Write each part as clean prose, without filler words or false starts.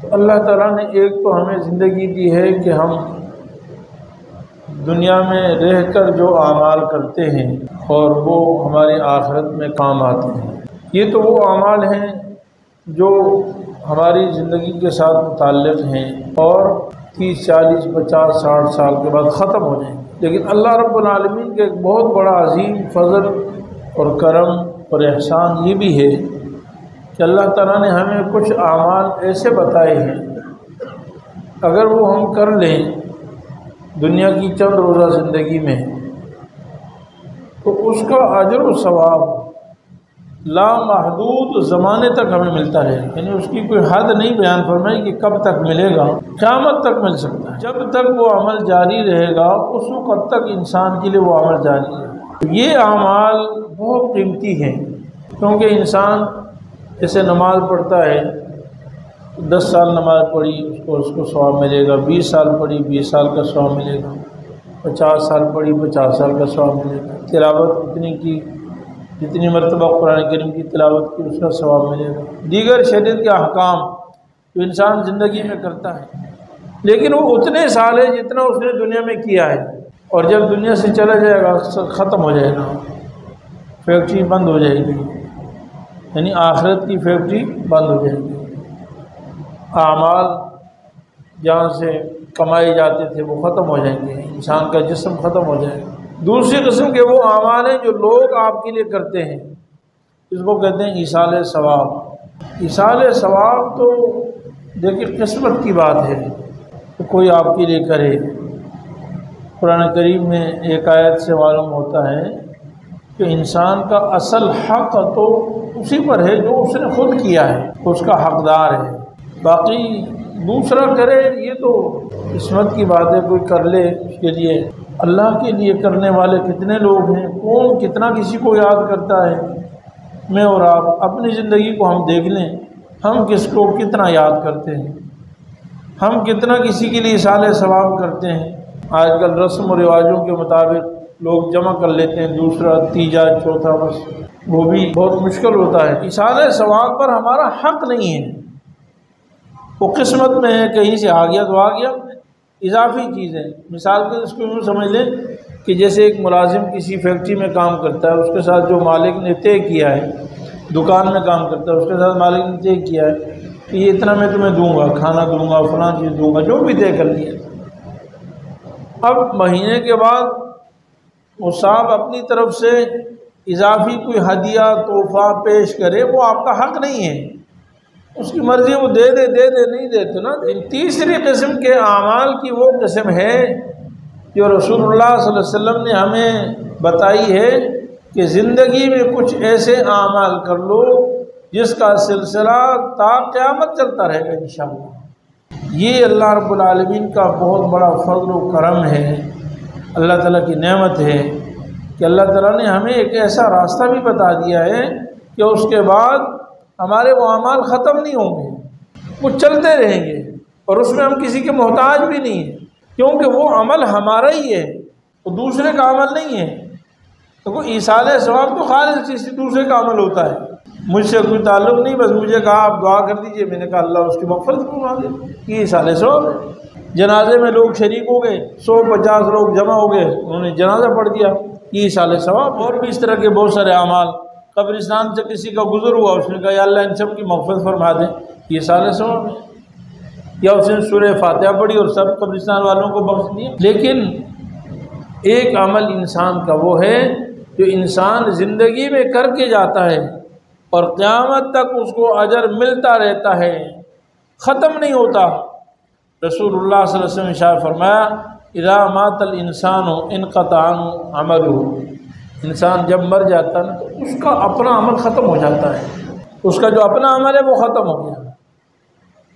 تو اللہ تعالیٰ نے ایک تو ہمیں زندگی دی ہے کہ ہم دنیا میں رہ کر جو اعمال کرتے ہیں اور وہ ہماری آخرت میں کام آتے ہیں۔ یہ تو وہ اعمال ہیں جو ہماری زندگی کے ساتھ متعلق ہیں اور 30 40 50 60 سال کے بعد ختم ہو جائیں گے۔ لیکن اللہ رب العالمین کے ایک بہت بڑا عظیم فضل اور کرم اور احسان یہ بھی ہے کہ اللہ تعالیٰ نے ہمیں کچھ اعمال ایسے بتائے ہیں، اگر وہ ہم کر لیں دنیا کی چند روزہ زندگی میں تو اس کا اجر و ثواب لامحدود زمانے تک ہمیں ملتا رہے گا، یعنی اس کی کوئی حد نہیں بیان فرمائی کہ کب تک ملے گا، قیامت تک مل سکتا ہے۔ جب تک وہ عمل جاری رہے گا اس وقت تک انسان کے لیے وہ عمل جاری رہے گا۔ یہ اعمال بہت قیمتی ہیں، کیونکہ انسان جیسے نماز پڑھتا ہے، 10 سال نماز پڑھی اس کو ثواب ملے گا، 20 سال پڑھی 20 سال کا ثواب ملے گا، 50 سال پڑھی 50 سال کا ثواب ملے گا، تلاوت اتنی کی جتنی مرتبہ قرآن کریم کی تلاوت کی اس کا ثواب ملے گا، دیگر شریعت کے احکام جو انسان زندگی میں کرتا ہے، لیکن وہ اتنے سال ہے جتنا اس نے دنیا میں کیا ہے، اور جب دنیا سے چلا جائے گا ختم ہو جائے گا، فیکٹری بند ہو جائے گی، یعنی آخرت کی فیکٹری بند ہو جائے گی۔ اعمال جہاں سے کمائے جاتے تھے وہ ختم ہو جائیں گے، انسان کا جسم ختم ہو جائے گا۔ دوسری قسم کے وہ اعمال ہیں جو لوگ آپ کے لیے کرتے ہیں، اس کو کہتے ہیں ایصال ثواب۔ ایصال ثواب تو دیکھیے قسمت کی بات ہے کہ کوئی آپ کے لیے کرے۔ قرآن کریم میں ایک آیت سے معلوم ہوتا ہے کہ انسان کا اصل حق تو اسی پر ہے جو اس نے خود کیا ہے، اس کا حقدار ہے، باقی دوسرا کرے یہ تو قسمت کی بات ہے، کوئی کر لے اس کے لیے۔ اللہ کے لیے کرنے والے کتنے لوگ ہیں، کون کتنا کسی کو یاد کرتا ہے۔ میں اور آپ اپنی زندگی کو ہم دیکھ لیں، ہم کس کو کتنا یاد کرتے ہیں، ہم کتنا کسی کے لیے ایصال ثواب کرتے ہیں۔ آج کل رسم و رواجوں کے مطابق لوگ جمع کر لیتے ہیں، دوسرا تیجا چوتھا، بس وہ بھی بہت مشکل ہوتا ہے۔ ایصال ثواب پر ہمارا حق نہیں ہے، وہ قسمت میں ہے، کہیں سے آ گیا تو آ گیا، اضافی چیز ہے۔ مثال کے اس کو یوں سمجھ لیں کہ جیسے ایک ملازم کسی فیکٹری میں کام کرتا ہے، اس کے ساتھ جو مالک نے طے کیا ہے، دکان میں کام کرتا ہے، اس کے ساتھ مالک نے طے کیا ہے کہ یہ اتنا میں تمہیں دوں گا، کھانا دوں گا، فلاں چیز دوں گا، جو بھی طے کر لیا۔ اب مہینے کے بعد وہ صاحب اپنی طرف سے اضافی کوئی ہدیہ تحفہ پیش کرے، وہ آپ کا حق نہیں ہے، اس کی مرضی وہ دے دے نہیں دے تو نا۔ تیسری قسم کے اعمال کی وہ قسم ہے جو رسول اللہ صلی اللہ علیہ وسلم نے ہمیں بتائی ہے کہ زندگی میں کچھ ایسے اعمال کر لو جس کا سلسلہ تا قیامت چلتا رہے گا انشاءاللہ۔ یہ اللہ رب العالمین کا بہت بڑا فضل و کرم ہے، اللہ تعالیٰ کی نعمت ہے کہ اللہ تعالیٰ نے ہمیں ایک ایسا راستہ بھی بتا دیا ہے کہ اس کے بعد ہمارے وہ اعمال ختم نہیں ہوں گے، وہ چلتے رہیں گے، اور اس میں ہم کسی کے محتاج بھی نہیں ہیں، کیونکہ وہ عمل ہمارا ہی ہے، وہ دوسرے کا عمل نہیں ہے۔ تو کوئی ایصال ثواب تو خالص کسی دوسرے کا عمل ہوتا ہے، مجھ سے کوئی تعلق نہیں، بس مجھے کہا آپ دعا کر دیجئے، میں نے کہا اللہ اس کی مغفرت فرما دے، یہ ایصال ثواب ہے۔ جنازے میں لوگ شریک ہو گئے، 150 لوگ جمع ہو گئے، انہوں نے جنازہ پڑھ دیا، یہ ایصال ثواب۔ اور بھی اس طرح کے بہت سارے اعمال، قبرستان سے کسی کا گزر ہوا، اس نے کہا یا اللہ ان سب کی مغفرت فرما دیں، یہ ایصال ثواب ہے۔ یا اس نے سورہ فاتحہ پڑھی اور سب قبرستان والوں کو بخش دیا۔ لیکن ایک عمل انسان کا وہ ہے جو انسان زندگی میں کر کے جاتا ہے اور قیامت تک اس کو اجر ملتا رہتا ہے، ختم نہیں ہوتا۔ رسول اللہ صلی اللہ علیہ وسلم نے ارشاد فرمایا اذا مات الانسان انقطع عنه عمله، انسان جب مر جاتا ہے تو اس کا اپنا عمل ختم ہو جاتا ہے، اس کا جو اپنا عمل ہے وہ ختم ہو گیا۔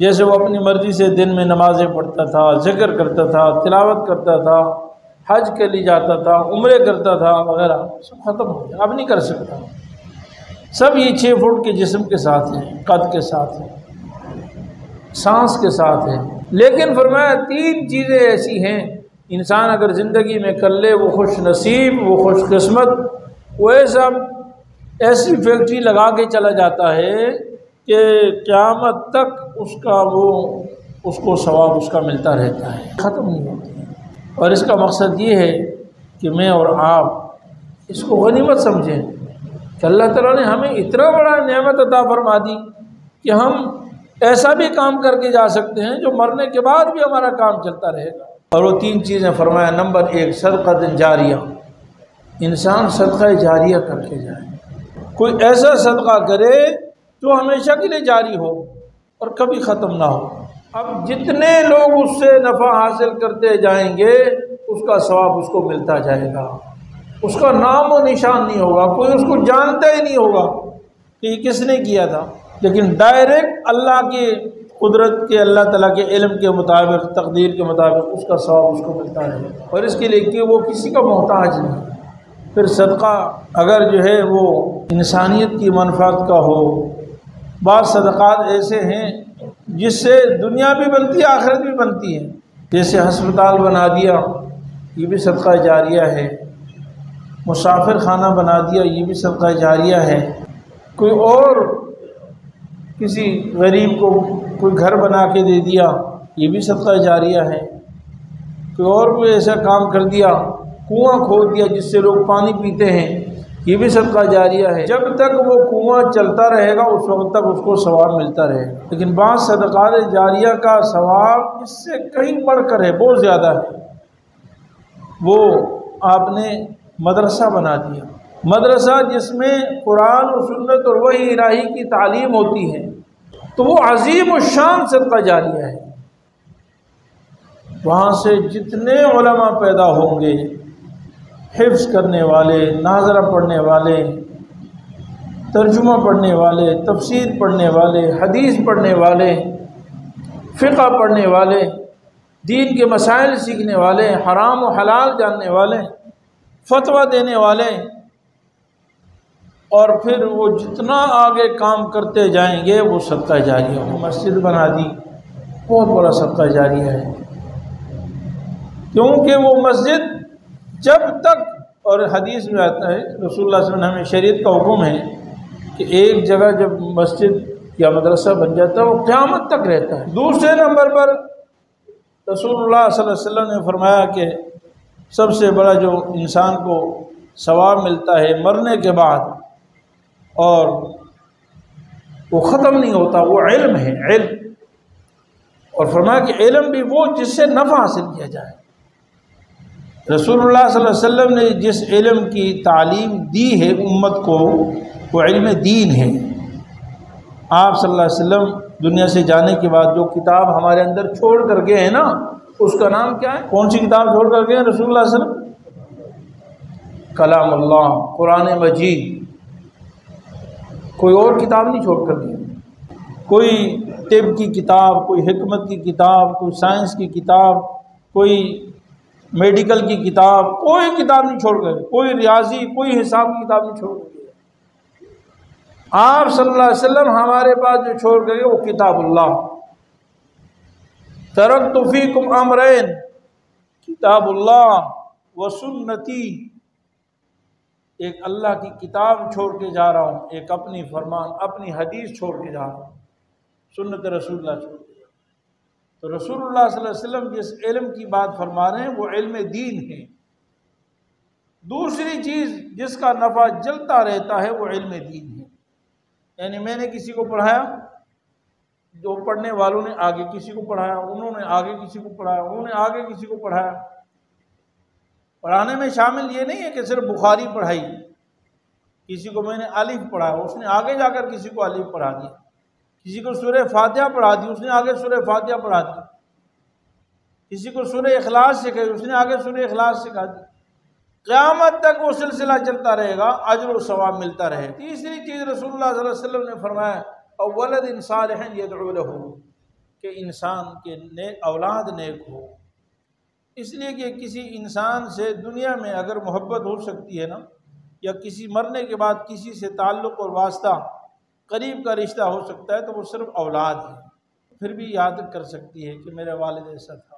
جیسے وہ اپنی مرضی سے دن میں نمازیں پڑھتا تھا، ذکر کرتا تھا، تلاوت کرتا تھا، حج کے لیے جاتا تھا، عمرے کرتا تھا وغیرہ، سب ختم ہو گیا، اب نہیں کر سکتا۔ سب یہ 6 فٹ کے جسم کے ساتھ ہیں، قد کے ساتھ ہیں، سانس کے ساتھ ہیں۔ لیکن فرمایا 3 چیزیں ایسی ہیں انسان اگر زندگی میں کر لے وہ خوش نصیب، وہ خوش قسمت، وہ ایسی فیکٹری لگا کے چلا جاتا ہے کہ قیامت تک اس کو ثواب اس کا ملتا رہتا ہے، ختم نہیں ہوتی ہے۔ اور اس کا مقصد یہ ہے کہ میں اور آپ اس کو غنیمت سمجھیں کہ اللہ تعالیٰ نے ہمیں اتنا بڑا نعمت عطا فرما دی کہ ہم ایسا بھی کام کر کے جا سکتے ہیں جو مرنے کے بعد بھی ہمارا کام چلتا رہے گا۔ اور وہ 3 چیزیں فرمایا۔ نمبر 1 صدقہ جاریہ، انسان صدقہ جاریہ کر کے جائے، کوئی ایسا صدقہ کرے جو ہمیشہ کے لیے جاری ہو اور کبھی ختم نہ ہو۔ اب جتنے لوگ اس سے نفع حاصل کرتے جائیں گے اس کا ثواب اس کو ملتا جائے گا، اس کا نام و نشان نہیں ہوگا، کوئی اس کو جانتا ہی نہیں ہوگا کہ یہ کس نے کیا تھا، لیکن ڈائریکٹ اللہ کی قدرت کے، اللہ تعالیٰ کے علم کے مطابق، تقدیر کے مطابق اس کا ثواب اس کو ملتا ہے، اور اس کے لیے کہ وہ کسی کا محتاج نہیں۔ پھر صدقہ اگر جو ہے وہ انسانیت کی منفعت کا ہو، بعض صدقات ایسے ہیں جس سے دنیا بھی بنتی ہے آخرت بھی بنتی ہے، جیسے ہسپتال بنا دیا، یہ بھی صدقہ جاریہ ہے، مسافر خانہ بنا دیا، یہ بھی صدقہ جاریہ ہے، کوئی اور کسی غریب کو کوئی گھر بنا کے دے دیا، یہ بھی صدقہ جاریہ ہے، کوئی اور کوئی ایسا کام کر دیا، کنواں کھود دیا جس سے لوگ پانی پیتے ہیں، یہ بھی صدقہ جاریہ ہے۔ جب تک وہ کنواں چلتا رہے گا اس وقت تک اس کو ثواب ملتا رہے گا۔ لیکن بعض صدقات جاریہ کا ثواب اس سے کہیں بڑھ کر ہے، بہت زیادہ ہے۔ وہ آپ نے مدرسہ بنا دیا، مدرسہ جس میں قرآن و سنت اور وحی الہی کی تعلیم ہوتی ہے، تو وہ عظیم الشان صدقہ جاریہ ہے۔ وہاں سے جتنے علماء پیدا ہوں گے، حفظ کرنے والے، ناظرہ پڑھنے والے، ترجمہ پڑھنے والے، تفسیر پڑھنے والے، حدیث پڑھنے والے، فقہ پڑھنے والے، دین کے مسائل سیکھنے والے، حرام و حلال جاننے والے، فتویٰ دینے والے، اور پھر وہ جتنا آگے کام کرتے جائیں گے وہ صدقہ جاریہ ہو۔ مسجد بنا دی، بہت بڑا صدقہ جاریہ ہے، کیونکہ وہ مسجد جب تک، اور حدیث میں آتا ہے رسول اللہ صلی اللہ علیہ وسلم ہمیں شریعت کا حکم ہے کہ ایک جگہ جب مسجد یا مدرسہ بن جاتا ہے وہ قیامت تک رہتا ہے۔ دوسرے نمبر پر رسول اللہ صلی اللہ علیہ وسلم نے فرمایا کہ سب سے بڑا جو انسان کو ثواب ملتا ہے مرنے کے بعد اور وہ ختم نہیں ہوتا، وہ علم ہے، علم، اور فرمایا کہ علم بھی وہ جس سے نفع حاصل کیا جائے۔ رسول اللہ صلی اللہ علیہ وسلم نے جس علم کی تعلیم دی ہے امت کو وہ علم دین ہے۔ آپ صلی اللہ علیہ وسلم دنیا سے جانے کے بعد جو کتاب ہمارے اندر چھوڑ کر گئے ہیں نا، اس کا نام کیا ہے؟ کون سی کتاب چھوڑ کر گئے ہیں رسول اللہ صلی اللہ علیہ وسلم؟ کلام اللہ، قرآن مجید، کوئی اور کتاب نہیں چھوڑ کر گئے۔ کوئی طب کی کتاب، کوئی حکمت کی کتاب، کوئی سائنس کی کتاب، کوئی میڈیکل کی کتاب، کوئی کتاب نہیں چھوڑ گئے، کوئی ریاضی، کوئی حساب کی کتاب نہیں چھوڑ گئے۔ آپ صلی اللہ علیہ وسلم ہمارے پاس جو چھوڑ گئے وہ کتاب اللہ۔ ترکت فیکم امرین، کتاب اللہ و سنتی، ایک اللہ کی کتاب چھوڑ کے جا رہا ہوں، ایک اپنی فرمان، اپنی حدیث چھوڑ کے جا رہا ہوں، سنت رسول اللہ چھوڑ کے۔ تو رسول اللہ صلی اللہ علیہ وسلم جس علم کی بات فرما رہے ہیں وہ علم دین ہے۔ دوسری چیز جس کا نفع جلتا رہتا ہے وہ علم دین ہے، یعنی میں نے کسی کو پڑھایا، جو پڑھنے والوں نے آگے کسی کو پڑھایا، انہوں نے آگے کسی کو پڑھایا، انہوں نے آگے کسی کو پڑھایا۔ پڑھانے میں شامل یہ نہیں ہے کہ صرف بخاری پڑھائی، کسی کو میں نے الف پڑھایا، اس نے آگے جا کر کسی کو الف پڑھا دیا، کسی کو سورہ فاتحہ پڑھا دی، اس نے آگے سورہ فاتحہ پڑھا دی، کسی کو سورہ اخلاص سکھائی، اس نے آگے سورہ اخلاص سکھا دی۔ قیامت تک وہ سلسلہ چلتا رہے گا، اجر و ثواب ملتا رہے۔ تیسری چیز رسول اللہ صلی اللہ علیہ وسلم نے فرمایا اولد صالح یدعو لہ، کہ انسان کے نیک اولاد نیک ہو۔ اس لیے کہ کسی انسان سے دنیا میں اگر محبت ہو سکتی ہے نا، یا کسی مرنے کے بعد کسی سے تعلق اور واسطہ قریب کا رشتہ ہو سکتا ہے تو وہ صرف اولاد ہے۔ پھر بھی یاد کر سکتی ہے کہ میرے والد ایسا تھا،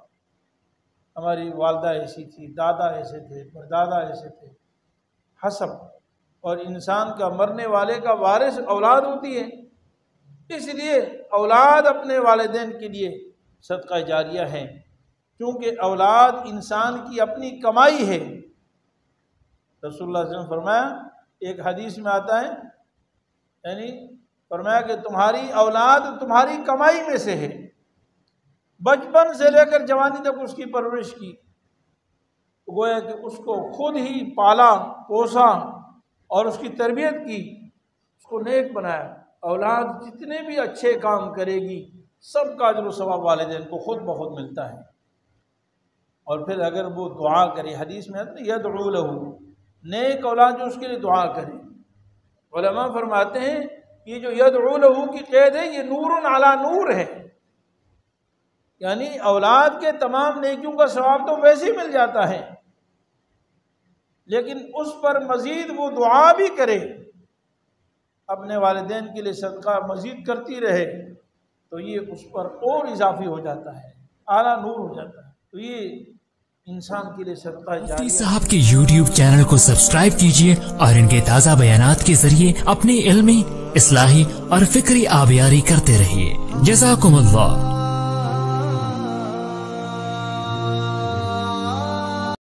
ہماری والدہ ایسی تھی، دادا ایسے تھے، پردادا ایسے تھے، حسب۔ اور انسان کا مرنے والے کا وارث اولاد ہوتی ہے، اس لیے اولاد اپنے والدین کے لیے صدقہ جاریہ ہے، کیونکہ اولاد انسان کی اپنی کمائی ہے۔ رسول اللہ صلی اللہ علیہ وسلم فرمایا، ایک حدیث میں آتا ہے، یعنی فرمایا کہ تمہاری اولاد تمہاری کمائی میں سے ہے، بچپن سے لے کر جوانی تک اس کی پرورش کی، گویا کہ اس کو خود ہی پالا پوسا اور اس کی تربیت کی، اس کو نیک بنایا۔ اولاد جتنے بھی اچھے کام کرے گی سب کا اجر و ثواب والدین کو خود بخود ملتا ہے۔ اور پھر اگر وہ دعا کرے، حدیث میں یدعو لہ، نیک اولاد جو اس کے لیے دعا کرے، علماء فرماتے ہیں یہ جو یدعو لہ کی قید ہے یہ نور علی نور ہے، یعنی اولاد کے تمام نیکیوں کا ثواب تو ویسے ہی مل جاتا ہے، لیکن اس پر مزید وہ دعا بھی کرے، اپنے والدین کے لیے صدقہ مزید کرتی رہے، تو یہ اس پر اور اضافی ہو جاتا ہے، اعلیٰ نور ہو جاتا ہے۔ تو یہ انسان کے لیے صدقہ جاریہ۔ مفتی صاحب کے YouTube چینل کو سبسکرائب کیجئے اور ان کے تازہ بیانات کے ذریعے اپنی علمی، اصلاحی اور فکری آبیاری کرتے رہیے۔ جزاکم اللہ۔